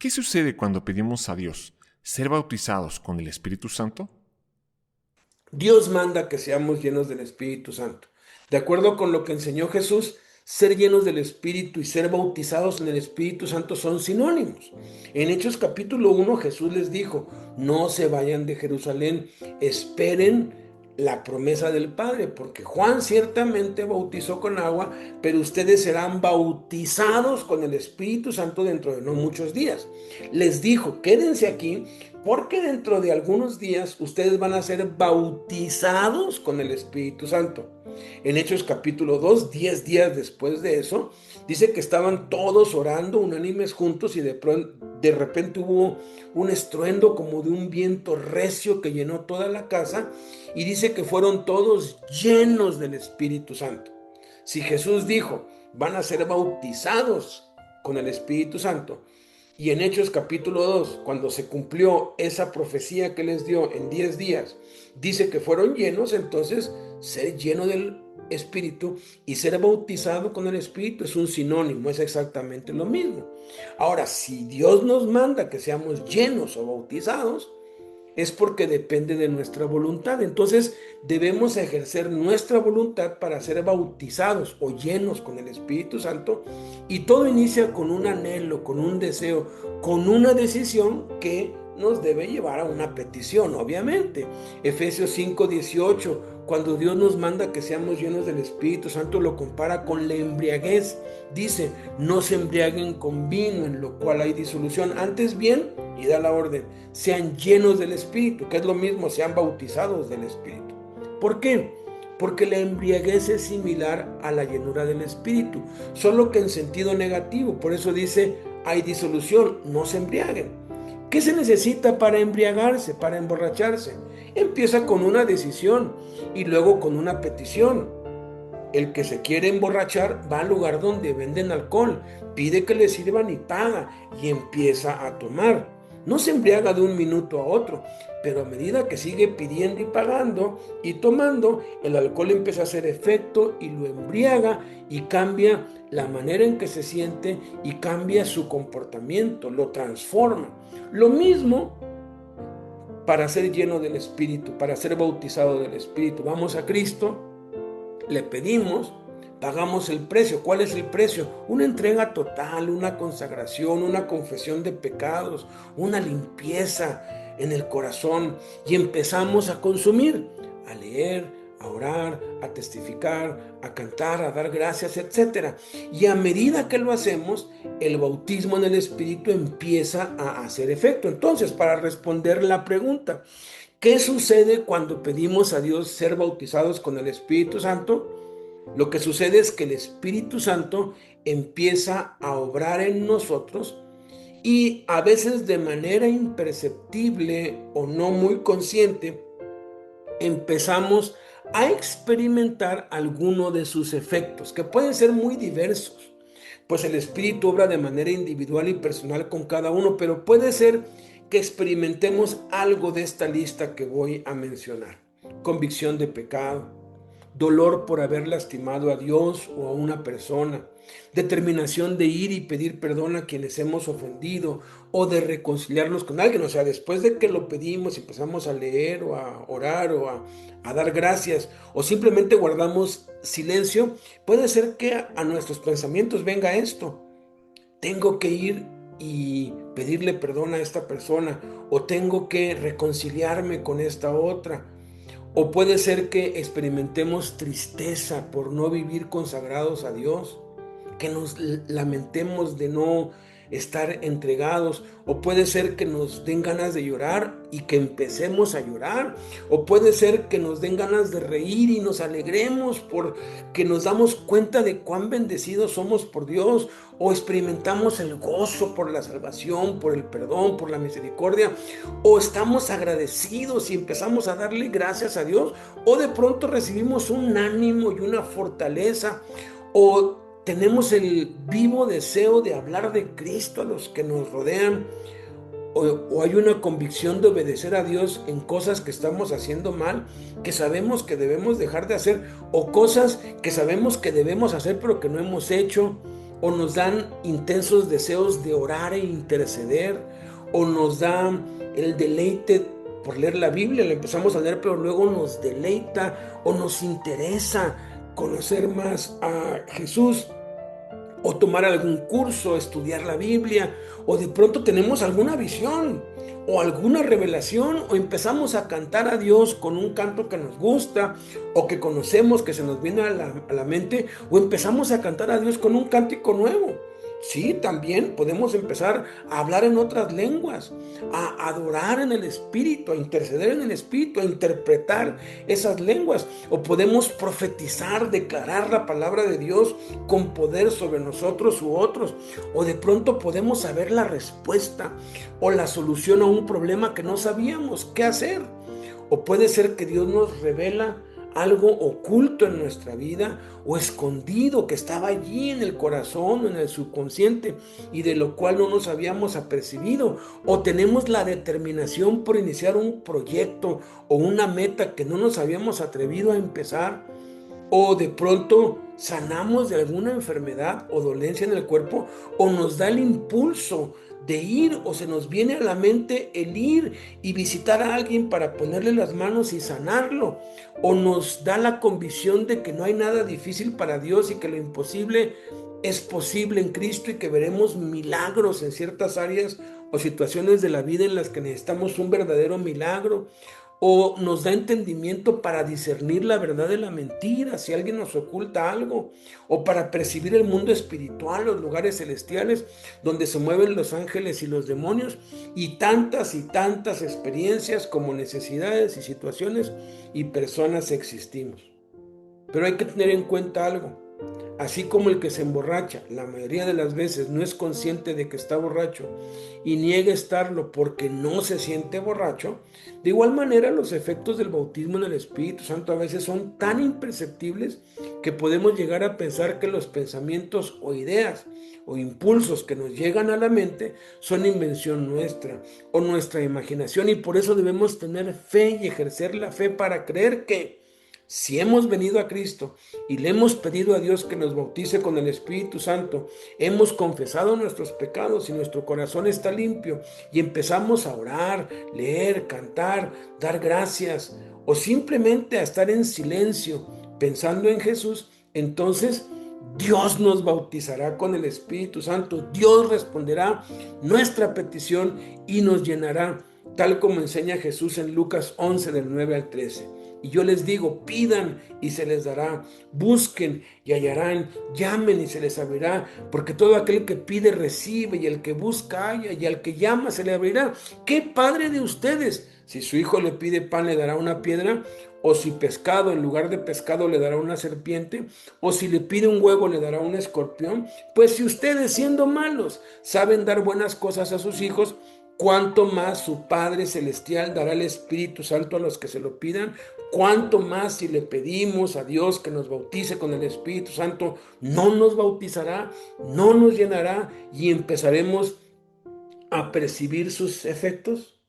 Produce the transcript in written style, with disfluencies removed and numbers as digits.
¿Qué sucede cuando pedimos a Dios ser bautizados con el Espíritu Santo? Dios manda que seamos llenos del Espíritu Santo. De acuerdo con lo que enseñó Jesús, ser llenos del Espíritu y ser bautizados en el Espíritu Santo son sinónimos. En Hechos capítulo 1 Jesús les dijo, no se vayan de Jerusalén, esperen la promesa del Padre, porque Juan ciertamente bautizó con agua, pero ustedes serán bautizados con el Espíritu Santo dentro de no muchos días. Les dijo, quédense aquí, porque dentro de algunos días ustedes van a ser bautizados con el Espíritu Santo. En Hechos capítulo 2, 10 días después de eso, dice que estaban todos orando unánimes juntos y de repente hubo un estruendo como de un viento recio que llenó toda la casa y dice que fueron todos llenos del Espíritu Santo. Si Jesús dijo, van a ser bautizados con el Espíritu Santo, y en Hechos capítulo 2, cuando se cumplió esa profecía que les dio en 10 días, dice que fueron llenos, entonces ser lleno del Espíritu y ser bautizado con el Espíritu es un sinónimo, es exactamente lo mismo. Ahora, si Dios nos manda que seamos llenos o bautizados, es porque depende de nuestra voluntad. Entonces debemos ejercer nuestra voluntad para ser bautizados o llenos con el Espíritu Santo, y todo inicia con un anhelo, con un deseo, con una decisión que nos debe llevar a una petición, obviamente. Efesios 5:18, cuando Dios nos manda que seamos llenos del Espíritu Santo, lo compara con la embriaguez. Dice, no se embriaguen con vino, en lo cual hay disolución, antes bien, y da la orden, sean llenos del Espíritu, que es lo mismo, sean bautizados del Espíritu. ¿Por qué? Porque la embriaguez es similar a la llenura del Espíritu, solo que en sentido negativo. Por eso dice, hay disolución, no se embriaguen. ¿Qué se necesita para embriagarse, para emborracharse? Empieza con una decisión y luego con una petición. El que se quiere emborrachar va al lugar donde venden alcohol, pide que le sirvan y paga, y empieza a tomar. No se embriaga de un minuto a otro, pero a medida que sigue pidiendo y pagando y tomando, el alcohol empieza a hacer efecto y lo embriaga y cambia la manera en que se siente y cambia su comportamiento, lo transforma. Lo mismo para ser lleno del Espíritu, para ser bautizado del Espíritu. Vamos a Cristo, le pedimos, pagamos el precio. ¿Cuál es el precio? Una entrega total, una consagración, una confesión de pecados, una limpieza en el corazón, y empezamos a consumir, a leer, a orar, a testificar, a cantar, a dar gracias, etc. Y a medida que lo hacemos, el bautismo en el Espíritu empieza a hacer efecto. Entonces, para responder la pregunta, ¿qué sucede cuando pedimos a Dios ser bautizados con el Espíritu Santo? Lo que sucede es que el Espíritu Santo empieza a obrar en nosotros, y a veces de manera imperceptible o no muy consciente empezamos a experimentar alguno de sus efectos, que pueden ser muy diversos, pues el Espíritu obra de manera individual y personal con cada uno, pero puede ser que experimentemos algo de esta lista que voy a mencionar: convicción de pecado, dolor por haber lastimado a Dios o a una persona, determinación de ir y pedir perdón a quienes hemos ofendido o de reconciliarnos con alguien. O sea, después de que lo pedimos, empezamos a leer o a orar o a dar gracias, o simplemente guardamos silencio, puede ser que a nuestros pensamientos venga esto: tengo que ir y pedirle perdón a esta persona, o tengo que reconciliarme con esta otra. O puede ser que experimentemos tristeza por no vivir consagrados a Dios, que nos lamentemos de no estar entregados. O puede ser que nos den ganas de llorar y que empecemos a llorar. O puede ser que nos den ganas de reír y nos alegremos porque nos damos cuenta de cuán bendecidos somos por Dios. O experimentamos el gozo por la salvación, por el perdón, por la misericordia. O estamos agradecidos y empezamos a darle gracias a Dios. O de pronto recibimos un ánimo y una fortaleza. O tenemos el vivo deseo de hablar de Cristo a los que nos rodean, o hay una convicción de obedecer a Dios en cosas que estamos haciendo mal, que sabemos que debemos dejar de hacer, o cosas que sabemos que debemos hacer pero que no hemos hecho. o nos dan intensos deseos de orar e interceder, o nos da el deleite por leer la Biblia, la empezamos a leer, pero luego nos deleita o nos interesa conocer más a Jesús, o tomar algún curso, estudiar la Biblia, o de pronto tenemos alguna visión o alguna revelación, o empezamos a cantar a Dios con un canto que nos gusta o que conocemos, que se nos viene a la mente, o empezamos a cantar a Dios con un cántico nuevo. Sí, también podemos empezar a hablar en otras lenguas, a adorar en el Espíritu, a interceder en el Espíritu, a interpretar esas lenguas. O podemos profetizar, declarar la palabra de Dios con poder sobre nosotros u otros. O de pronto podemos saber la respuesta o la solución a un problema que no sabíamos qué hacer. O puede ser que Dios nos revela algo oculto en nuestra vida o escondido que estaba allí en el corazón o en el subconsciente y de lo cual no nos habíamos apercibido, o tenemos la determinación por iniciar un proyecto o una meta que no nos habíamos atrevido a empezar, o de pronto sanamos de alguna enfermedad o dolencia en el cuerpo, o nos da el impulso de ir, o se nos viene a la mente el ir y visitar a alguien para ponerle las manos y sanarlo, o nos da la convicción de que no hay nada difícil para Dios y que lo imposible es posible en Cristo y que veremos milagros en ciertas áreas o situaciones de la vida en las que necesitamos un verdadero milagro. O nos da entendimiento para discernir la verdad de la mentira, si alguien nos oculta algo, o para percibir el mundo espiritual, los lugares celestiales donde se mueven los ángeles y los demonios, y tantas experiencias como necesidades y situaciones y personas existimos. Pero hay que tener en cuenta algo. Así como el que se emborracha, la mayoría de las veces no es consciente de que está borracho y niega estarlo porque no se siente borracho, de igual manera los efectos del bautismo en el Espíritu Santo a veces son tan imperceptibles que podemos llegar a pensar que los pensamientos o ideas o impulsos que nos llegan a la mente son invención nuestra o nuestra imaginación, y por eso debemos tener fe y ejercer la fe para creer que si hemos venido a Cristo y le hemos pedido a Dios que nos bautice con el Espíritu Santo, hemos confesado nuestros pecados y nuestro corazón está limpio y empezamos a orar, leer, cantar, dar gracias o simplemente a estar en silencio pensando en Jesús, entonces Dios nos bautizará con el Espíritu Santo. Dios responderá nuestra petición y nos llenará, tal como enseña Jesús en Lucas 11 del 9 al 13. Y yo les digo, pidan y se les dará, busquen y hallarán, llamen y se les abrirá, porque todo aquel que pide recibe, y el que busca halla, y al que llama se le abrirá. ¿Qué padre de ustedes? Si su hijo le pide pan, le dará una piedra, o si pescado, en lugar de pescado le dará una serpiente, o si le pide un huevo le dará un escorpión. Pues si ustedes, siendo malos, saben dar buenas cosas a sus hijos, cuánto más su Padre Celestial dará el Espíritu Santo a los que se lo pidan. Cuánto más si le pedimos a Dios que nos bautice con el Espíritu Santo, no nos bautizará, no nos llenará y empezaremos a percibir sus efectos.